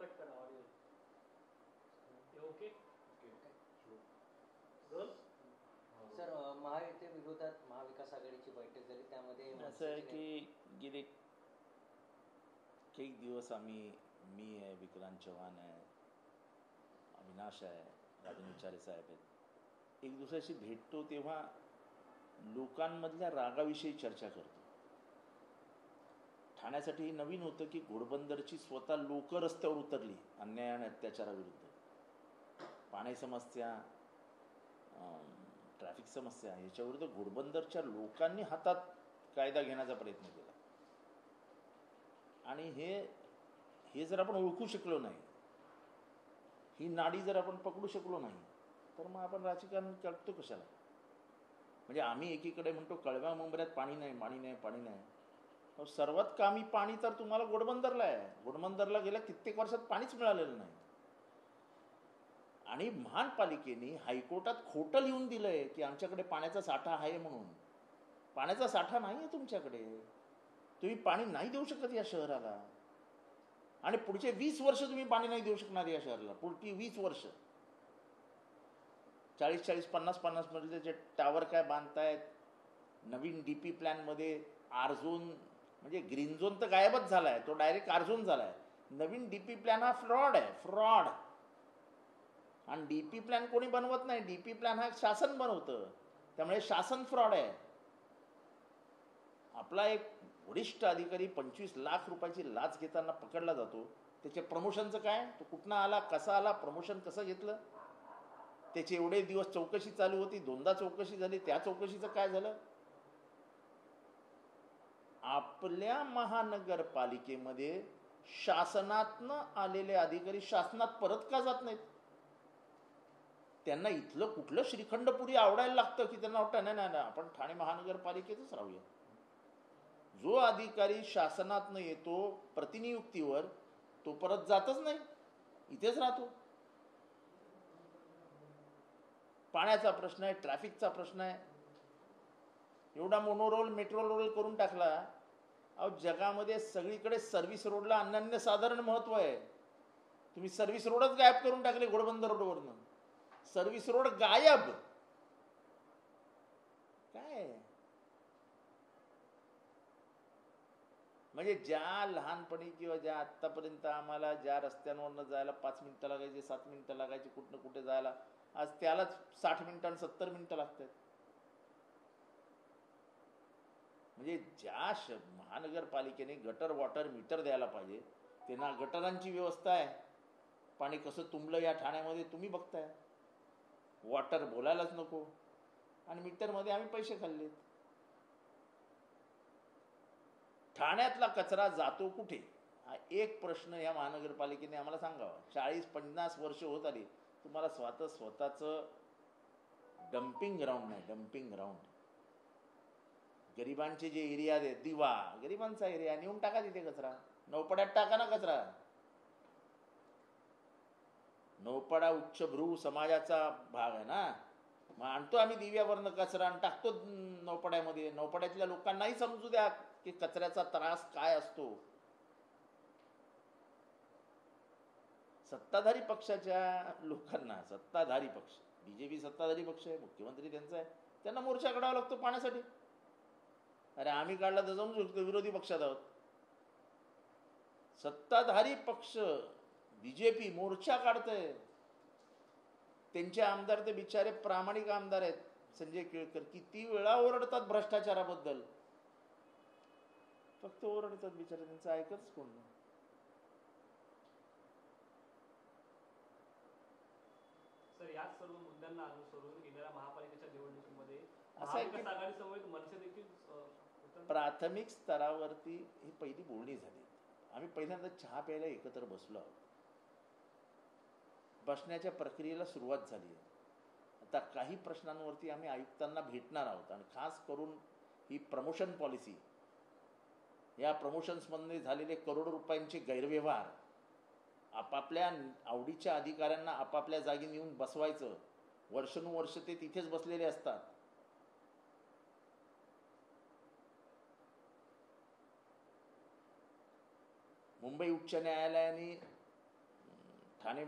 Cut करा audio. Okay roll. Sir, Mahayuti विरोधात महाविकास आघाडीची बैठक झाली, त्यामध्ये असं आहे की गेले काही दिवस मी आहे, विक्रांत चव्हाण आहे, अविनाश आहे, राजन विचारे साहेब आहेत, एक दुसऱ्याशी भेटतो तेव्हा लोकांमधल्या रागाविषयी चर्चा करतो. ठाण्यासाठी हे नवीन होतं की घोडबंदरची स्वतः लोक रस्त्यावर उतरली अन्याय आणि अत्याचाराविरुद्ध. पाणी समस्या, ट्रॅफिक समस्या याच्याविरुद्ध घोडबंदरच्या लोकांनी हातात कायदा घेण्याचा प्रयत्न केला. आणि हे जर आपण ओळखू शकलो नाही, ही नाडी जर आपण पकडू शकलो नाही, तर मग आपण राजकारण करतो कशाला. म्हणजे आम्ही एकीकडे म्हणतो कळव्या मुंबऱ्यात पाणी नाही, पाणी नाही, पाणी नाही. सर्वात कमी पाणी तर तुम्हाला घोडबंदरला आहे. घोडबंदरला गेल्या कित्येक वर्षात पाणीच मिळालेलं नाही. आणि महानपालिकेने हायकोर्टात खोटं लिहून दिलंय की आमच्याकडे पाण्याचा साठा आहे म्हणून. पाण्याचा साठा नाही आहे तुमच्याकडे, तुम्ही पाणी नाही देऊ शकत या शहराला. आणि पुढचे 20 वर्ष तुम्ही पाणी नाही देऊ शकणार या शहराला. पुढची 20 वर्ष 40-40, 50-50 मजल्याचे टावर काय बांधतायत. नवीन DP प्लॅनमध्ये आर झोन म्हणजे ग्रीन झोन तर गायबच झाला आहे, तो डायरेक्ट आर झोन झाला आहे. नवीन DP प्लॅन हा फ्रॉड आहे, फ्रॉड. आणि DP प्लॅन कोणी बनवत नाही, DP प्लॅन हा शासन बनवतं, त्यामुळे शासन फ्रॉड आहे. आपला एक वरिष्ठ अधिकारी 25 लाख रुपयाची लाच घेताना पकडला जातो. त्याच्या प्रमोशनचं काय, तो कुठनं आला, कसा आला, प्रमोशन कसं घेतलं, त्याचे एवढे दिवस चौकशी चालू होती, 2दा चौकशी झाली, त्या चौकशीचं काय झालं. आपल्या महानगरपालिकेमध्ये शासनातनं आलेले अधिकारी शासनात परत का जात नाहीत. त्यांना इथलं कुठलं श्रीखंडपुरी आवडायला लागतं की त्यांना वाटतं नाही नाही आपण ठाणे महानगरपालिकेतच राहूया. जो अधिकारी शासनातनं येतो प्रतिनियुक्तीवर, तो परत जातच नाही, इथेच राहतो. पाण्याचा प्रश्न आहे, ट्रॅफिकचा प्रश्न आहे. एवढा मोनोरोल मेट्रो रोल करून टाकला. अहो जगामध्ये सगळीकडे सर्व्हिस रोडला अनन्यसाधारण महत्व आहे. तुम्ही सर्व्हिस रोडच गायब करून टाकले घोडबंदर रोडवरनं. सर्व्हिस रोड गायब. काय म्हणजे ज्या लहानपणी किंवा ज्या आत्तापर्यंत आम्हाला ज्या रस्त्यांवरनं जायला 5 मिनिटं लागायची, 7 मिनिटं लागायची कुठनं कुठे जायला, आज त्यालाच 60 मिनिटं आणि 70 मिनिटं लागतात. म्हणजे ज्या महानगरपालिकेने गटर वॉटर मीटर द्यायला पाहिजे, त्यांना गटरांची व्यवस्था आहे. पाणी कसं तुंबलं या ठाण्यामध्ये तुम्ही बघताय. वॉटर बोलायलाच नको, आणि मीटरमध्ये आम्ही पैसे खाल्लेत. ठाण्यातला कचरा जातो कुठे, हा एक प्रश्न या महानगरपालिकेने आम्हाला सांगावा. 40-50 वर्ष होत आली, तुम्हाला स्वतःचं डम्पिंग ग्राउंड नाही. डम्पिंग ग्राउंड गरिबांचे जे एरिया आहेत, दिवा गरिबांचा एरिया, नेऊन टाका तिथे कचरा. नौपड्यात टाका ना कचरा. नौपडा उच्चभ्रू समाजाचा भाग आहे ना. मग आणतो आम्ही दिव्यावरनं कचरा आणि टाकतो नौपड्यामध्ये. नौपड्यातल्या लोकांनाही समजू द्या की कचऱ्याचा त्रास काय असतो. सत्ताधारी पक्षाच्या लोकांना, सत्ताधारी पक्ष BJP सत्ताधारी पक्ष आहे, मुख्यमंत्री त्यांचा आहे, त्यांना मोर्चा काढावा लागतो पाण्यासाठी. अरे आम्ही काढला तर समजू शकतो विरोधी पक्षात आहोत. सत्ताधारी पक्ष BJP मोर्चा काढतंय. त्यांचे आमदार ते बिचारे प्रामाणिक आमदार आहेत. संजय केळकर किती वेळा ओरडतात भ्रष्टाचाराबद्दल, फक्त ओरडतात बिचारे, त्यांचं ऐकतच कोण नाही. सर याच सर्व मुद्द्यांना अनुसरून गेलेल्या महापालिकेच्या निवडणुकीमध्ये असं आहे की आघाडी समवेत मनसे देखील प्राथमिक स्तरावरती ही पहिली बोलणी झाली. आम्ही पहिल्यांदा चहा प्यायला एकत्र बसलो आहोत. बसण्याच्या प्रक्रियेला सुरुवात झाली आहे. आता काही प्रश्नांवरती आम्ही आयुक्तांना भेटणार आहोत. आणि खास करून ही प्रमोशन पॉलिसी, या प्रमोशन्समध्ये झालेले करोडो रुपयांचे गैरव्यवहार, आपापल्या आवडीच्या अधिकाऱ्यांना आपापल्या जागी नेऊन बसवायचं. वर्षानुवर्ष ते तिथेच बसलेले असतात. मुंबई उच्च न्यायालयाने ठाणे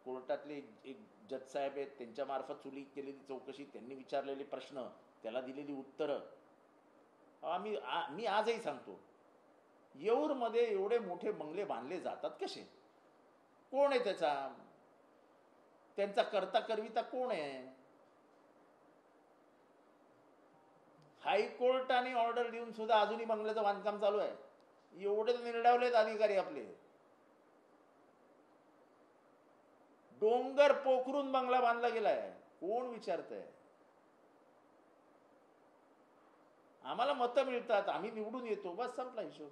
कोर्टातले एक जज साहेब आहेत, त्यांच्यामार्फत चुली केलेली चौकशी, त्यांनी विचारलेले प्रश्न, त्याला दिलेली उत्तरं. मी आजही सांगतो, येऊरमध्ये एवढे मोठे बंगले बांधले जातात कसे? कोण आहे त्यांचा करता करविता कोण आहे? हायकोर्टाने ऑर्डर देऊन सुद्धा अजूनही बंगल्याचं बांधकाम चालू आहे. एवढे निर्डावलेत अधिकारी आपले. डोंगर पोखरून बंगला बांधला गेलाय. कोण विचारतंय? आम्हाला मतं मिळतात, आम्ही निवडून येतो, बस संपला हिशोब.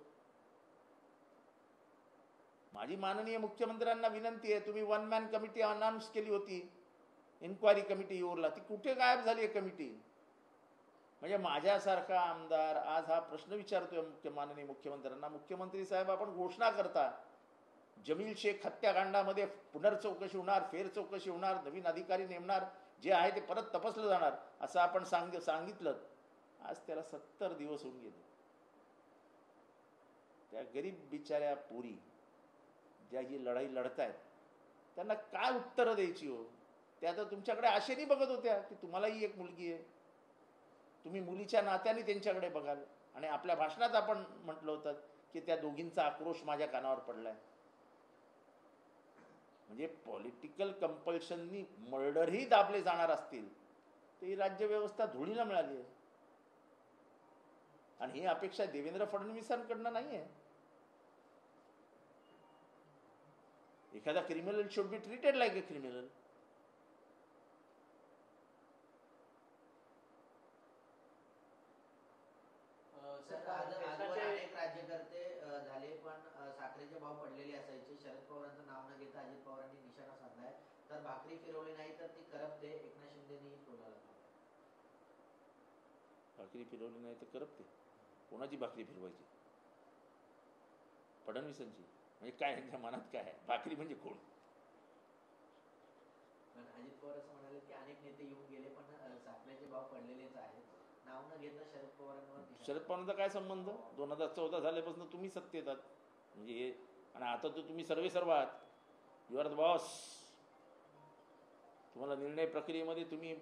माझी माननीय मुख्यमंत्र्यांना विनंती आहे, तुम्ही 1 मॅन कमिटी अनाऊन्स केली होती, इन्क्वायरी कमिटी येऊरला, ती कुठे गायब झाली आहे कमिटी? म्हणजे माझ्यासारखा आमदार आज हा प्रश्न विचारतोय माननीय मुख्यमंत्र्यांना, मुख्यमंत्री साहेब आपण घोषणा करता जमील शेख हत्याकांडामध्ये पुनर्चौकशी होणार, फेर चौकशी होणार, नवीन अधिकारी नेमणार, जे आहे ते परत तपासलं जाणार असं आपण सांगितलं. आज त्याला 70 दिवस होऊन गेले. त्या गरीब बिचाऱ्या पोरी ज्या ही लढाई लढतायत त्यांना काय उत्तरं द्यायची हो? त्या तर तुमच्याकडे आशेने बघत होत्या की तुम्हालाही एक मुलगी आहे, तुम्ही मुलीच्या नात्याने त्यांच्याकडे बघाल. आणि आपल्या भाषणात आपण म्हटलं होतं की त्या दोघींचा आक्रोश माझ्या कानावर पडलाय. म्हणजे पॉलिटिकल कंपल्शननी मर्डरही दाबले जाणार असतील तर ही राज्यव्यवस्था धुळीला मिळाली आहे. आणि ही अपेक्षा देवेंद्र फडणवीसांकडनं नाही आहे. एखादा criminal should be treated like a criminal. आजवर अनेक राज्यकर्ते झाले पण साखरेचे भाव पडलेले असायचे. शरद पवारांचं नाव न घेता अजित पवारांनी निशाणा साधलाय. तर भाकरी फिरवली नाही तर ती करपते, एकनाथ शिंदेनी टोला लागला. भाकरी फिरवली नाही तर करपते. कोणाची भाकरी फिरवायची? फडणवीसांची? म्हणजे काय त्यांच्या मनात काय आहे? भाकरी म्हणजे कोण? अजित पवार असं म्हणाले की अनेक नेते येऊन गेले पण साखरेचे भाव पडलेलेच आहेत. नाव न घेता शरद पवारांवर. शरद पवारांचा काय संबंध? 2014 झाल्यापासून तुम्ही सत्तेत आहात म्हणजे. आणि आता तर तुम्ही सर्व आहात. You are the boss. तुम्हाला निर्णय प्रक्रियेमध्ये तुम्ही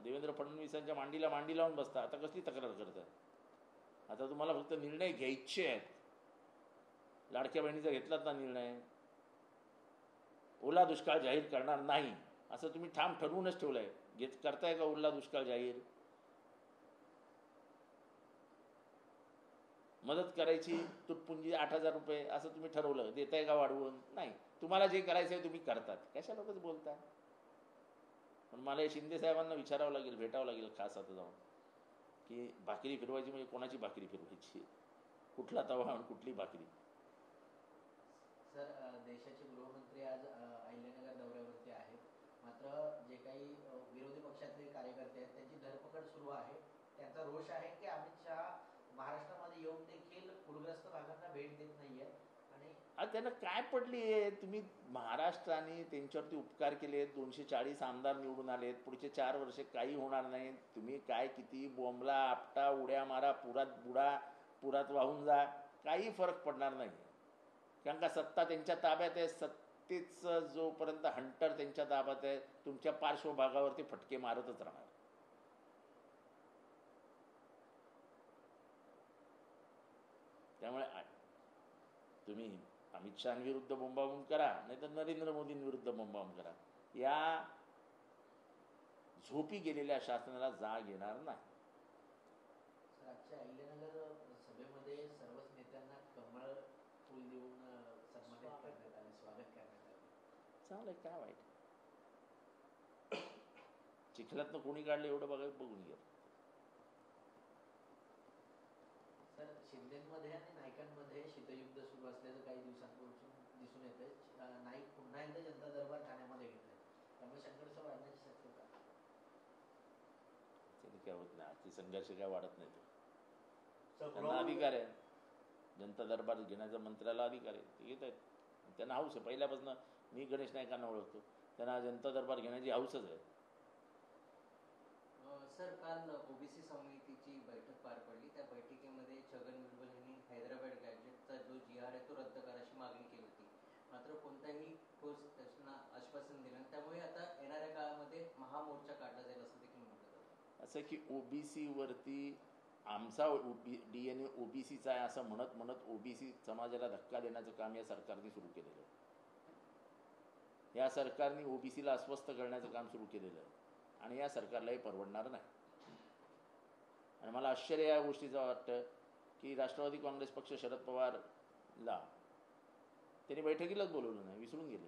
देवेंद्र फडणवीसांच्या मांडीला मांडी लावून बसता. आता कसली तक्रार करता? आता तुम्हाला फक्त निर्णय घ्यायचे आहेत. लाडक्या बहिणीचा घेतलात ना निर्णय, ओला दुष्काळ जाहीर करणार नाही असं तुम्ही ठाम ठरवूनच ठेवलंय. करताय का ओला दुष्काळ जाहीर? मदत करायची तुटपुंजी 8,000 रुपये असं तुम्ही ठरवलं. देताय का वाढवून? नाही. तुम्हाला जे करायचं आहे तुम्ही करतात. कशा लोकच बोलता? पण मला शिंदे साहेबांना विचारावं लागेल, भेटावं लागेल खास आता जाऊन, की भाकरी फिरवायची म्हणजे कोणाची भाकरी फिरवायची, कुठला तवा आणि कुठली भाकरी? सर, देशाचे गृहमंत्री आज अहिल्यानगर दौऱ्यावरती आहेत. मात्र जे काही विरोधी पक्षातले कार्यकर्ते आहेत त्यांची धरपकड सुरू आहे. त्यांचा रोष आहे की अमित शहा महाराष्ट्रामध्ये येऊन देखील पूरग्रस्त भागांना भेट देत नाहीये. आणि त्यांना काय पडली आहे? तुम्ही महाराष्ट्राने त्यांच्यावरती उपकार केलेत, 240 आमदार निवडून आलेत, पुढचे 4 वर्ष काही होणार नाही. तुम्ही काय किती बोंबला, आपटा, उड्या मारा, पुरात बुडा, पुरात वाहून जा, काही फरक पडणार नाही. कारण का सत्ता त्यांच्या ताब्यात आहे. सत्तेचं जोपर्यंत हंटर त्यांच्या ताब्यात आहे तुमच्या पार्श्वभागावरती फटके मारतच राहणार. त्यामुळे तुम्ही अमित शहाविरुद्ध बोंबाबोंब करा, नाही तर नरेंद्र मोदींविरुद्ध बोंबाबोंब करा. या झोपी गेलेल्या शासनाला जाग येणार नाही. आजच्या अहिल्यानगर सभेमध्ये सर्वच नेत्यांना कमळ फुल देऊन सन्मानित करण्यात आले, स्वागत करण्यात आले. चालेल, काय वाईट? चिखलातनं कोणी काढलं एवढं बघून घ्या. सर, शिंदेमध्ये आणि नाईकांमध्ये शीतयुद्ध सुरू असल्याचं काही दिवसांपासून दिसून येतंय. नाईक पुन्हा एकदा जनता दरबार ठाण्यामध्ये घेत आहेत. त्यामुळे संघर्ष वाढण्याची शक्यता. त्याने काय होत नाही. ती संघर्ष काय वाढत नाही. त्यांना अधिकार आहे. जनता दरबार घेण्याचा मंत्र्याला अधिकार आहे, ते घेत आहेत. त्यांना हौस आहे. पहिल्यापासून मी गणेश नाईकांना ओळखतो, त्यांना जनता दरबार घेण्याची हौसच आहे. सर, काल ओबीसी समितीची बैठक पार पडली. त्या बैठकीमध्ये छगन भुजबळ यांनी हैदराबाद गॅजेटचा जो GR आहे तो रद्द करायची मागणी केली होती. मात्र कोणताही ठोस त्यांना आश्वासन दिलं आणि त्यामुळे आता येणाऱ्या काळामध्ये महामोर्चा काढला जाईल असं देखील म्हटलं जातं. असं की ओबीसी वरती आमचा DNA ओबीसीचा आहे असं म्हणत म्हणत ओबीसी समाजाला धक्का देण्याचं काम या सरकारने सुरू केलेलं आहे. या सरकारने ओबीसीला अस्वस्थ करण्याचं काम सुरू केलेलं आहे आणि या सरकारलाही परवडणार नाही. आणि मला आश्चर्य या गोष्टीचं वाटतं की राष्ट्रवादी काँग्रेस पक्ष शरद पवारला त्यांनी बैठकीलाच बोलवलं नाही, विसरून गेले.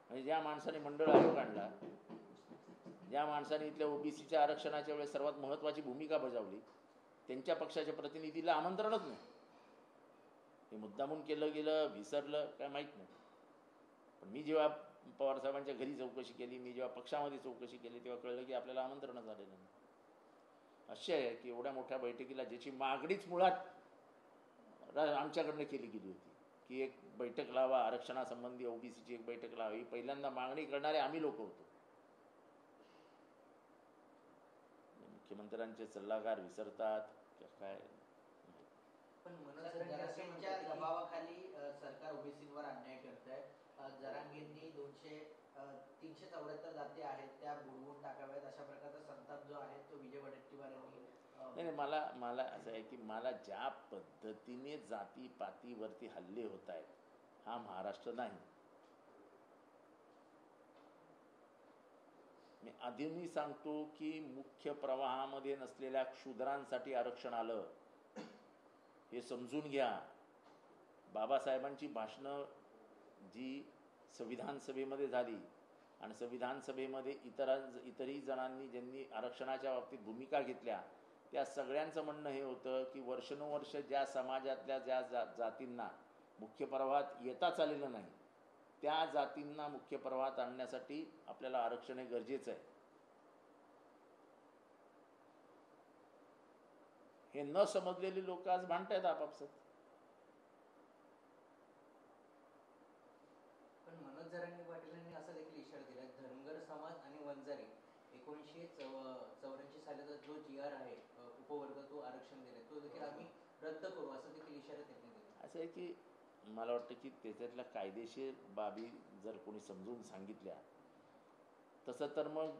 म्हणजे ज्या माणसाने मंडळ आयोग आणला, ज्या माणसाने इथल्या ओबीसीच्या आरक्षणाच्या वेळेस सर्वात महत्त्वाची भूमिका बजावली, त्यांच्या पक्षाच्या प्रतिनिधीला आमंत्रणच नाही. हे मुद्दामून केलं गेलं, विसरलं काय माहीत नाही. पण मी जेव्हा पवारसाहेबांच्या घरी चौकशी केली, मी जेव्हा पक्षामध्ये चौकशी केली, तेव्हा कळलं की आपल्याला आमंत्रणच आलेलं नाही. आश्चर्य आहे की एवढ्या मोठ्या बैठकीला ज्याची मागणीच मुळात आमच्याकडनं केली गेली होती की एक बैठक लावा, आरक्षणासंबंधी ओबीसीची एक बैठक लावावी, पहिल्यांदा मागणी करणारे आम्ही लोक होतो. मुख्यमंत्र्यांचे सल्लागार विसरतात काय? पण जरांगींच्या दबावाखाली सरकार ओबीसीवर अन्याय करत आहे. जरांगींनी 374 जाती आहेत त्या बुडवून टाकाव्यात अशा प्रकारचा संताप जो आहे तो विजय वडेट्टीवार यांनी नाही, मला असं आहे की मला ज्या पद्धतीने जातीपातीवरती हल्ले होत आहेत हा महाराष्ट्र नाही. मी आधीही सांगतो की मुख्य प्रवाहामध्ये नसलेल्या क्षुद्रांसाठी आरक्षण आलं हे समजून घ्या. बाबासाहेबांची भाषणं जी संविधान सभेमध्ये झाली आणि संविधान सभेमध्ये इतरही जणांनी ज्यांनी आरक्षणाच्या बाबतीत भूमिका घेतल्या त्या सगळ्यांचं म्हणणं हे होतं की वर्षानुवर्ष ज्या समाजातल्या ज्या जातींना मुख्य प्रवाहात येताच आलेलं नाही त्या जातींना मुख्य प्रवाहात आणण्यासाठी आपल्याला आरक्षण हे गरजेचं आहे. हे न समजलेली लोक आज भांडतायत आपापसात. पण मनोज जरांगे पाटील यांनी असा देखील इशारा दिला धनगर समाज आणि वंजारी 1984 सालाचा जो GR आहे उपवर्ग तो आरक्षण दिले तो देखील आम्ही रद्द करू असं देखील इशारा त्यांनी दिला. असं आहे की मला वाटतं की त्याच्यातल्या कायदेशीर बाबी जर कोणी समजून सांगितल्या तसं तर मग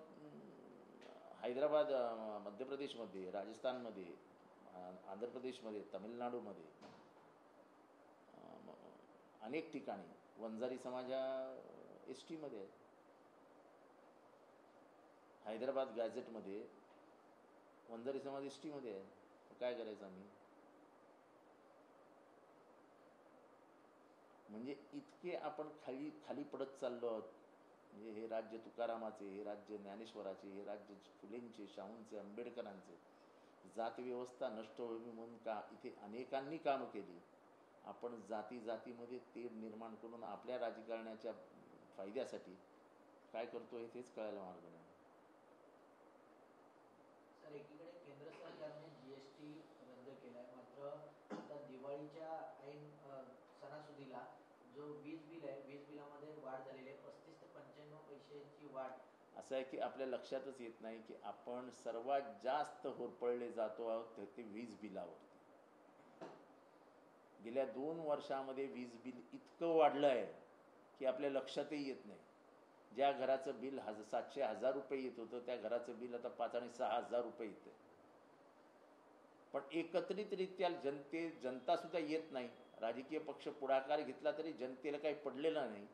हैदराबाद, मध्य प्रदेशमध्ये, राजस्थानमध्ये, आंध्र प्रदेशमध्ये, तामिळनाडूमध्ये अनेक ठिकाणी वंजारी समाज ST मध्ये आहे. हैदराबाद गॅझेटमध्ये वंजारी समाज ST मध्ये आहे. काय करायचं आम्ही? म्हणजे इतके आपण खाली पडत चाललो आहोत. म्हणजे हे राज्य तुकारामाचे, हे राज्य ज्ञानेश्वराचे, हे राज्य फुलेंचे, शाहूंचे, आंबेडकरांचे. जात व्यवस्था नष्ट होईल म्हणून का इथे अनेकांनी कामं केली. आपण जातीमध्ये तेढ निर्माण करून आपल्या राजकारणाच्या फायद्यासाठी काय करतोय तेच कळायला मार्ग नाही. सर, एकीकडे केंद्र सरकारने GST रद्द केलाय, मात्र आता दिवाळीच्या ऐन सणासुदीला जो वीज बिल आहे, वीज बिलामध्ये वाढ झालेली आहे, 35 ते 95 पैशांची वाढ. असं आहे की आपल्या लक्षातच येत नाही की आपण सर्वात जास्त होरपळले जातो आहोत ते वीज बिलावरती. गेल्या 2 वर्षामध्ये वीज बिल इतकं वाढलं आहे की आपल्या लक्षातही येत नाही. ज्या घराचं बिल 700-1000 रुपये येत होतं त्या घराचं बिल आता 5 आणि 6000 रुपये येतं. पण एकत्रितरित्या जनता सुद्धा येत नाही. राजकीय पक्ष पुढाकार घेतला तरी जनतेला काही पडलेलं नाही.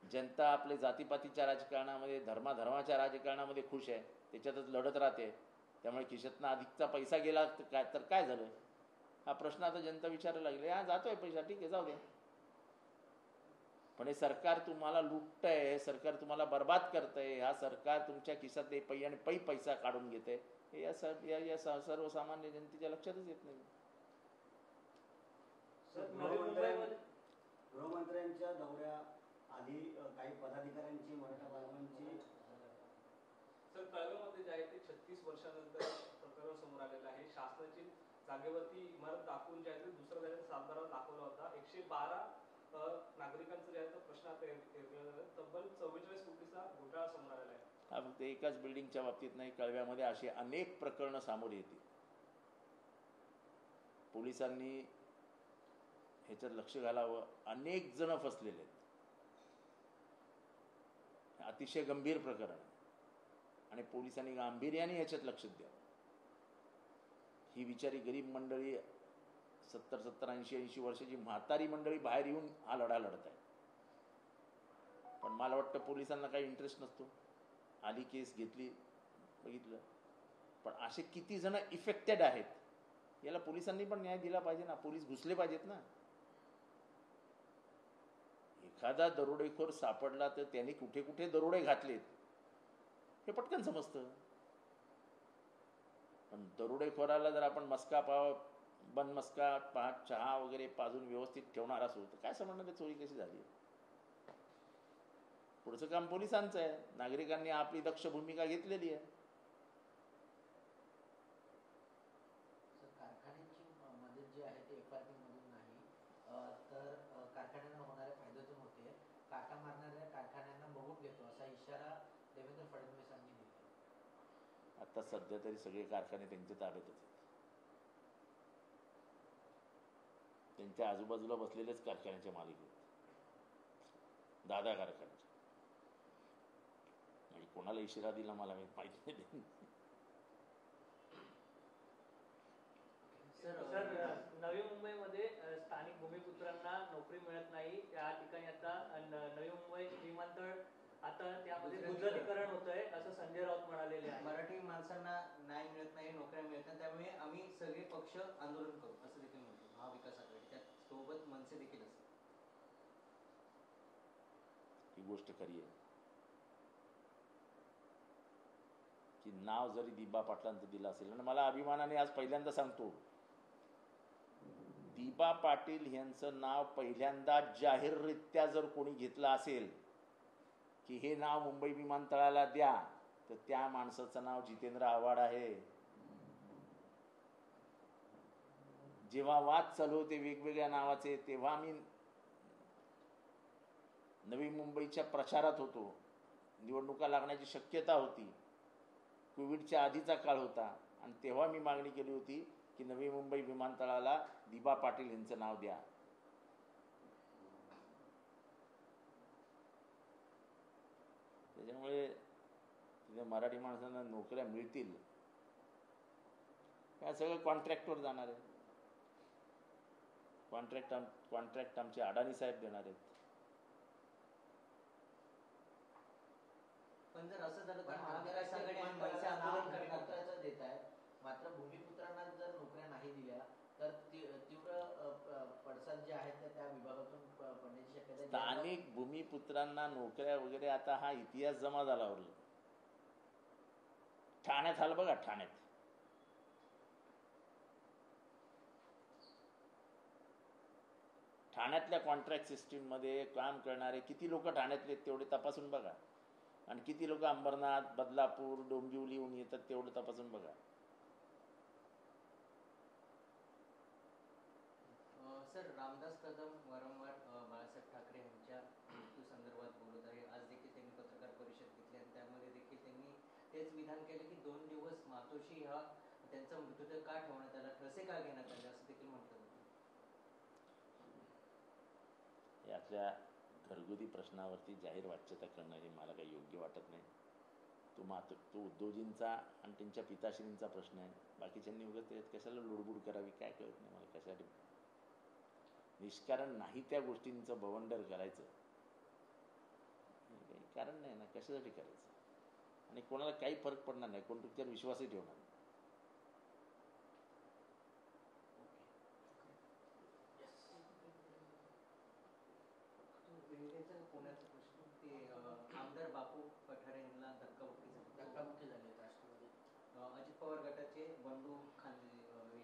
जनता आपल्या जातीपातीच्या राजकारणामध्ये, धर्माच्या राजकारणामध्ये खुश आहे, त्याच्यातच लढत राहते. त्यामुळे खिशातनं अधिकचा पैसा गेला तर काय झालं हा प्रश्न आता जनता विचारायला लागले. हा जातोय पैसा, ठीक आहे, जाऊ दे. पण हे सरकार तुम्हाला लुटतंय, सरकार तुम्हाला बर्बाद करतंय, हा सरकार तुमच्या खिशात पै पैसा काढून घेतंय हे या सर्वसामान्य जनतेच्या लक्षातच येत नाही. गृहमंत्र्यांच्या दौऱ्या आधी काही पदाधिकाऱ्यांची, मराठा बांधवांची सर कळव्यामध्ये जे आहे ते 36 वर्षानंतर प्रकरण समोर आलेलं आहे. शासनाची जागेवरती इमारत दाखवून जे आहे ते दुसऱ्या जागेत सातबारा दाखवला होता. 112 नागरिकांचा जे आहे तो प्रश्न आता तब्बल 44 कोटीचा घोटाळा समोर आलेला आहे. हा फक्त एकाच बिल्डिंगच्या बाबतीत नाही, कळव्यामध्ये अशी अनेक प्रकरणं समोर येतील. पोलिसांनी ह्याच्यात लक्ष घालावं. अनेक जण फसलेले आहेत. अतिशय गंभीर प्रकरण आहे आणि पोलिसांनी गांभीर्याने याच्यात लक्ष द्यावं. ही बिचारी गरीब मंडळी 70-70, 80-80 वर्षाची म्हातारी मंडळी बाहेर येऊन हा लढा लढत आहे. पण मला वाटतं पोलिसांना काही इंटरेस्ट नसतो. आली केस घेतली, बघितलं. पण असे किती जण इफेक्टेड आहेत याला पोलिसांनी पण न्याय दिला पाहिजे ना. पोलीस घुसले पाहिजेत ना. एखादा दरोडेखोर सापडला तर त्याने कुठे कुठे दरोडे घातलेत हे पटकन समजतं. पण दरोडेखोराला जर आपण मस्का पाव बन मस्का चहा वगैरे पाजून व्यवस्थित ठेवणार असू तर काय समजणार ते चोरी कशी झाली. पुढचं काम पोलिसांचं आहे. नागरिकांनी आपली दक्ष भूमिका घेतलेली आहे. कारखान्यांची मदत जी आहे ती FRP मधून नाही तर कारखान्यांना होणाऱ्या फायद्यातून होते. काटा मारणाऱ्या कारखान्यांना बघून घेतो असा इशारा देवेंद्र फडणवीसांनी दिला. आता सध्या तरी सगळे कारखाने त्यांच्या ताब्यातच आहेत. त्यांच्या आजूबाजूला बसलेलेच कारखान्याचे मालिक आहेत. 10 कारखान्याचे. आणि कोणाला इशारा दिला मला माहिती नाही. सर, नवी मुंबईमध्ये स्थानिक भूमिपुत्रांना नोकरी मिळत नाही. त्या ठिकाणी आता नवी मुंबई विमानतळ आता त्यामध्ये गुजरातीकरण होतंय असं संजय राऊत म्हणालेले आहे. मराठी माणसांना न्याय मिळत नाही, नोकऱ्या मिळत नाही, त्यामुळे आम्ही सगळे पक्ष आंदोलन करू असं देखील म्हणतो महाविकास आघाडी. त्यासोबत मनसे देखील असतात. ही गोष्ट खरी आहे की नाव जरी दिबा पाटलांचं दिलं असेल, आणि मला अभिमानाने आज पहिल्यांदा सांगतो, दिबा पाटील यांचं नाव पहिल्यांदा जाहीररित्या जर कोणी घेतलं असेल की हे नाव मुंबई विमानतळाला द्या तर त्या माणसाचं नाव जितेंद्र आव्हाड आहे. जेव्हा वाद चालू होते वेगवेगळ्या नावाचे तेव्हा मी नवी मुंबईच्या प्रचारात होतो. निवडणुका लागण्याची शक्यता होती. कोविडच्या आधीचा काळ होता आणि तेव्हा मी मागणी केली होती की नवी मुंबई विमानतळाला दिबा पाटील यांचं नाव द्या. त्याच्यामुळे तिथे मराठी माणसांना नोकऱ्या मिळतील काय सगळं कॉन्ट्रॅक्टवर जाणार आहे. कॉन्ट्रॅक्ट आमचे अडाणी साहेब देणार आहेत. पण जर असं झालं तर महाविकास आघाडी आणि मनसे आंदोलन करणार देत आहेत. मात्र भूमिपुत्रांना जर नोकऱ्या नाही दिल्या तर तीव्र पडसाद जे आहेत त्या विभागातून पडण्याची शक्यता. स्थानिक भूमिपुत्रांना नोकऱ्या वगैरे आता हा इतिहास जमा झाला. ठाण्यात आलं बघा. ठाण्यातल्या कॉन्ट्रॅक्ट सिस्टीम मध्ये काम करणारे किती लोक ठाण्यातले तेवढे तपासून बघा. आणि किती लोक अंबरनाथ, बदलापूर, डोंबिवलीहून येतात तेवढं तपासून बघा. सर, रामदास कदम वारंवार बाळासाहेब ठाकरे यांच्या मृत्यू संदर्भात बोलत आहे. आज देखील त्यांनी पत्रकार परिषद घेतली आणि त्यामध्ये देखील त्यांनी तेच विधान केले की 2 दिवस मातोश्री हा त्यांचा मृतदेह का ठेवण्यात आला, ठसे का घेण्यात आले असं देखील म्हटलं होतं. यातल्या घरगुती प्रश्नावरती जाहीर वाच्यता करणं हे मला काही योग्य वाटत नाही. तो उद्योजींचा आणि त्यांच्या पिताश्रींचा प्रश्न आहे. बाकीच्यांनी उगाच त्याच्यात कशाला लुडबुड करावी काय कळत नाही मला. कशासाठी निष्कारण नाही त्या गोष्टींचं बवंडर करायचं काही कारण नाही ना. कशासाठी करायचं. आणि कोणाला काही फरक पडणार नाही. कोण तुमच्यावर विश्वासही ठेवणार नाही. पुण्याचा प्रश्न ते आमदार बापू पठारे यांना धक्काबुक्की झाली राष्ट्रवादी. अजित पवार गटाचे बंडू खानवेशी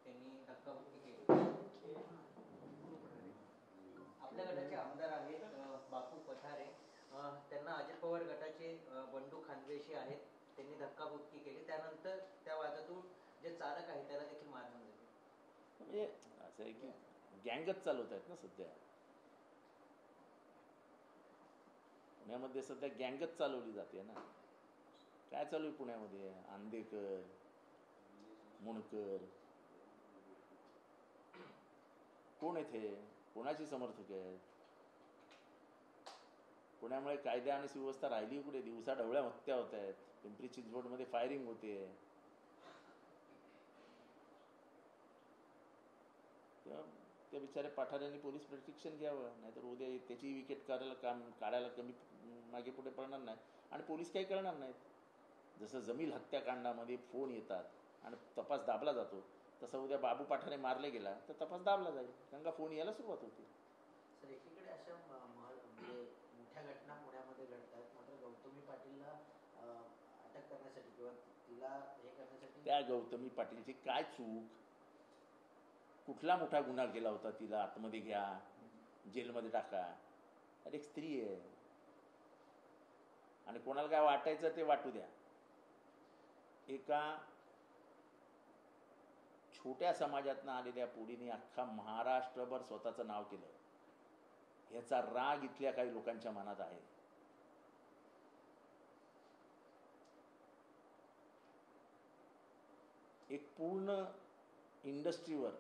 त्यांनी धक्काबुक्की केली. आपल्या गटाचे आमदार आहेत बापू पठारे, त्यांना अजित पवार गटाचे बंडू खानवेशी आहेत, त्यांनी धक्काबुक्की केली. त्यानंतर त्या वादातून जे चालक आहे त्याला देखील मारहाण झाली. म्हणजे असं आहे की गँगच चालवत आहेत ना सध्या. पुण्यामध्ये सध्या गँगच चालवली जाते ना. काय चालू आहे पुण्यामध्ये. आंदेकर, मुणकर, कोण येथे कोणाची समर्थक आहेत? पुण्यामुळे कायदा आणि सुव्यवस्था राहिली कुठे? दिवसा ढवळ्या हत्या होत आहेत, पिंपरी चिंचवडमध्ये फायरिंग होते. तेव्हा त्या बिचाऱ्या पठाऱ्यांनी पोलीस प्रोटेक्शन घ्यावं, नाहीतर उद्या त्याची विकेट काढायला कमी मागे पुढे पडणार नाही आणि पोलीस काही करणार नाहीत. जसं जमील हत्याकांडामध्ये फोन येतात आणि तपास दाबला जातो, तसं उद्या बाबू पठारे मारले गेला तर तपास दाबला जाईल, कारण का फोन यायला सुरुवात होती. सर एकीकडे अशा म्हणजे मोठ्या घटना पुण्यामध्ये घडत आहेत, मात्र गौतमी पाटीलला अटक करण्यासाठी किंवा तिला हे करण्यासाठी त्या गौतमी पाटीलची काय चूक? कुठला मोठा गुन्हा केला होता? तिला आतमध्ये घ्या, जेलमध्ये टाका. अरे एक स्त्री आहे आणि कोणाला काय वाटायचं ते वाटू द्या. एका छोट्या समाजातनं आलेल्या पोरीने अख्खा महाराष्ट्रभर स्वतःचं नाव केलं. ह्याचा राग इथल्या काही लोकांच्या मनात आहे. एक पूर्ण इंडस्ट्रीवर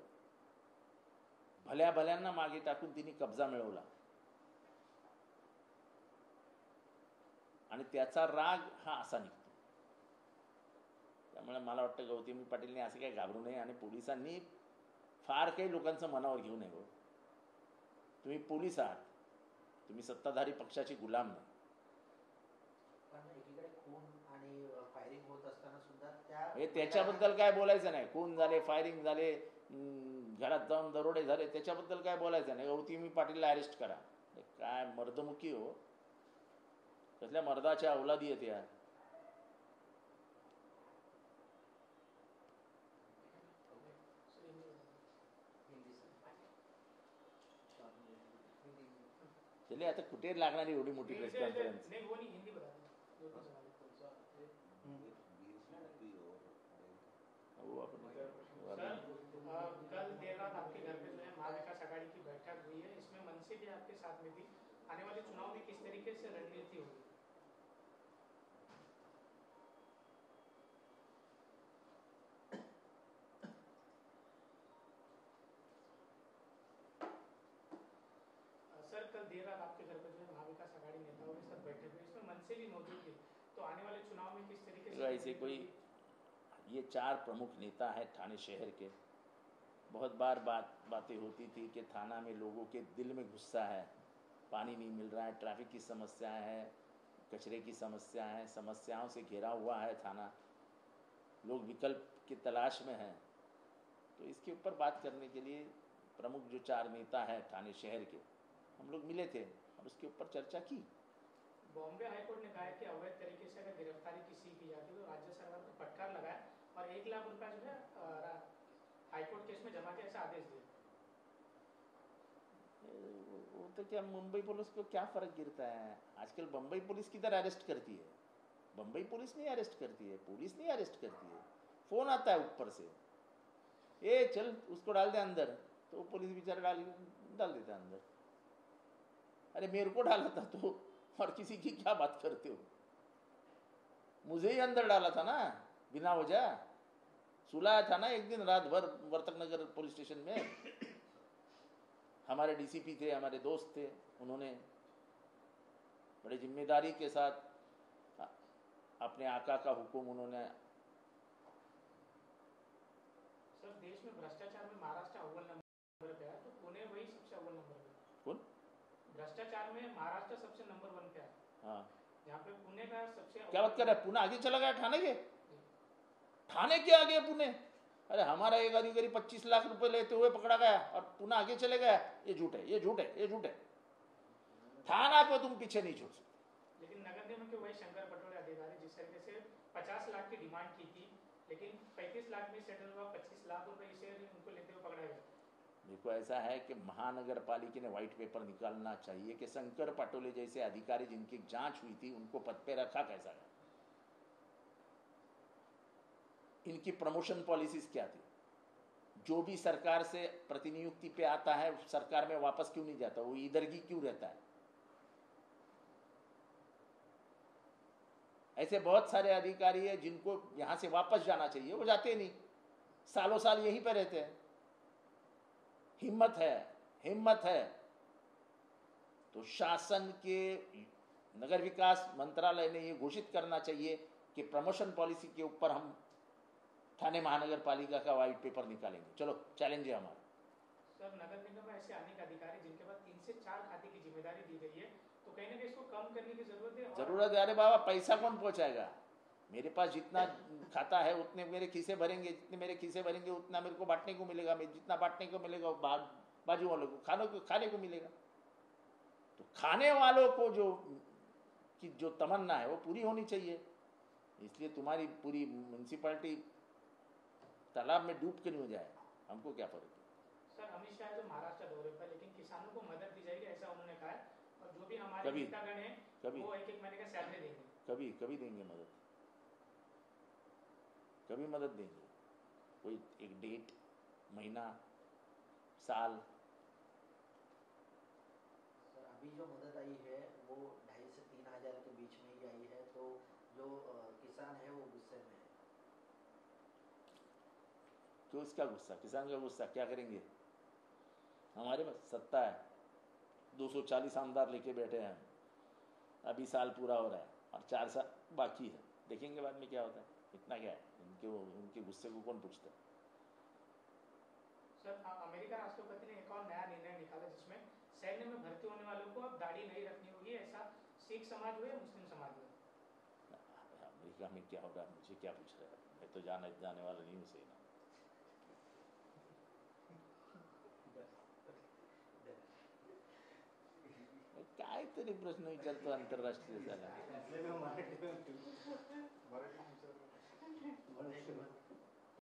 भल्या भल्यांना मागे टाकून तिने कब्जा मिळवला आणि त्याचा राग हा असा निघतो. त्यामुळे मला वाटतं गौतमी पाटीलने असं काही घाबरू नये आणि पोलिसांनी फार काही लोकांचं मनावर घेऊ नये. हो, तुम्ही पोलीस आहात, तुम्ही सत्ताधारी पक्षाचे गुलाम नाही. पण एकीकडे खून आणि फायरिंग होत असताना सुद्धा त्याच्याबद्दल काय बोलायचं नाही. खून झाले, फायरिंग झाले, घरात जाऊन दरोडे झाले, त्याच्याबद्दल काय बोलायचं नाही. गौतमी पाटीलला अरेस्ट करा. काय मर्दमुखी हो, कसल्या मर्दाच्या औलादी आहेत या. चलिए आता कुठे लागणार एवढी मोठी प्रेस कॉन्फरन्स? कल देर रात आपके घर पे जो है महाविकास आघाड़ी की बैठक हुई है, इसमें मनसे भी आपके साथ में थी. आने वाले चुनाव में किस तरीके से रणनीति होगी? सर कल देर रात आपके घर पे जो है महाविकास आघाड़ी नेताओं के साथ बैठक हुई, इसमें मनसे भी मौजूद थी. तो आने वाले चुनाव में किस तरीके से ऐसे कोई ये 4 प्रमुख नेता हैं थाने शहर के. बहुत बार बातें होती थी कि थाना में लोगों के दिल में गुस्सा है, पानी नहीं मिल रहा है, ट्रैफिक की समस्या है, कचरे की समस्या है, समस्याओं से घिरा हुआ है थाना, लोग विकल्प की तलाश में हैं. तो इसके ऊपर बात करने के लिए प्रमुख जो 4 नेता हैं थाने शहर के, हम लोग मिले थे और उसके ऊपर चर्चा की. बॉम्बे हाईकोर्ट ने कहा है कि अवैध तरीके से अगर गिरफ्तारी किसी की जाती है तो राज्य सरकार को फटकार लगाए और 1 लाख रुपया जो है हाईकोर्ट केस में जमा के ऐसा आदेश दिया. वो तो क्या मुंबई पुलिस को क्या फर्क गिरता है? आजकल बम्बई पुलिस किधर अरेस्ट करती है? बम्बई पुलिस नहीं अरेस्ट करती है, पुलिस नहीं अरेस्ट करती है. फोन आता है ऊपर से, ए चल उसको डाल दे अंदर, तो वो पुलिस बेचारा डाल देता अंदर. अरे मेरे को डाला था तो, और किसी की क्या बात करते हो? मुझे ही अंदर डाला था ना बिना वजह. सुलाया था ना एक दिन रात भर वर्तक नगर पुलिस स्टेशन में. हमारे डीसीपी थे, हमारे दोस्त थे, उन्होंने बड़े जिम्मेदारी के साथ अपने आका का हुक्म उन्होंने. सर देश में भ्रष्टाचार में महाराष्ट्र अव्वल नंबर पे है, तो पुणे वही सबसे अव्वल नंबर पे. कौन? भ्रष्टाचार में महाराष्ट्र सबसे नंबर 1 पे है. हाँ, यहाँ पे पुणे का सबसे क्या बात कर रहा है? पुणे आगे चला गया ठाणे के? ठाणे के आगे पुणे? अरे हमारा एक अधिकारी 25 लाख रुपए लेते हुए पकड़ा गया और पुणे आगे चले गया. ये झूठ है, ये झूठ है, ये झूठ है. थाना को तुम पीछे नहीं छोड़ सकते. लेकिन नगर निगम के वही शंकर पटोले अधिकारी जिस तरीके से 50 लाख की डिमांड की थी, लेकिन 35 लाख में सेटल हुआ, 25 लाख रुपए इसे उनको लेते हुए पकड़ा गया. देखो ऐसा है कि महानगर पालिका ने व्हाइट पेपर निकालना चाहिए कि शंकर पटोले जैसे अधिकारी जिनकी जांच हुई थी उनको पद पे रखा कैसा है, इनकी प्रमोशन पॉलिसीज क्या थी, जो भी सरकार से प्रतिनियुक्ति पे आता है सरकार में वापस क्यों नहीं जाता, वो इधर की क्यों रहता है. ऐसे बहुत सारे अधिकारी हैं जिनको यहां से वापस जाना चाहिए, वो जाते नहीं, सालों साल यहीं पे रहते हैं. हिम्मत है हिम्मत है तो शासन के नगर विकास मंत्रालय ने ये घोषित करना चाहिए कि प्रमोशन पॉलिसी के ऊपर हम ठाणे महानगर पालिका का व्हाइट पेपर निकालेंगे। चलो चैलेंज है हमारा। सर नगर निगम में ऐसे अनेक अधिकारी जिनके पास 3 से 4 खाते की जिम्मेदारी दी गई है, तो कहीं ना कहीं इसको कम करने की जरूरत है। जरूरत है? अरे बाबा पैसा कौन पहुंचाएगा? मेरे पास जितना खाता है उतने मेरे खीसे भरेंगे, जितने मेरे खीसे भरेंगे उतना मेरे को बांटने को मिलेगा, मैं जितना बांटने को मिलेगा बाजू वालों को खाने को मिलेगा। तो खाने वालों को जो तमन्ना है वो पूरी होनी चाहिए। इसलिए तुम्हारी पूरी म्यूनसिपालिटी तालाब में डूब के नहीं हो जाए, हमको क्या फर्क है। सर अमित शाह जो महाराष्ट्र दौरे पर, लेकिन किसानों को मदद दी जाएगी ऐसा उन्होंने कहा है, और जो भी हमारे नेतागण हैं वो 1-1 महीने का सैलरी देंगे। कभी देंगे मदद, कभी मदद देंगे। कोई एक डेट, महीना, साल? सर अभी जो मदद आई है वो 2,500 से 3,000 के बीच में ही आई है, तो जो किसान है वो गुस्से में है। क्यों इसका गुस्सा? किसान का गुस्सा क्या करेंगे? हमारे पास सत्ता है, 240 आमदार लेके बैठे हैं, अभी साल पूरा हो रहा है और 4 साल बाकी है, देखेंगे बाद में क्या होता है। इतना क्या है, उनके गुस्से को कौन पूछता है? सर अमेरिका राष्ट्रपति ने एक और नया निर्णय निकाला जिसमें सैन्य में भर्ती होने वालों को अब दाढ़ी नहीं रखनी होगी, ऐसा सिख समाज हो या मुस्लिम समाज हो। अमेरिका में क्या होगा मुझे क्या पूछ रहा है? मैं तो जाने वाला नहीं हूँ सेना। काय तरी प्रश्न विचारतो आंतरराष्ट्रीय झाला। मराठी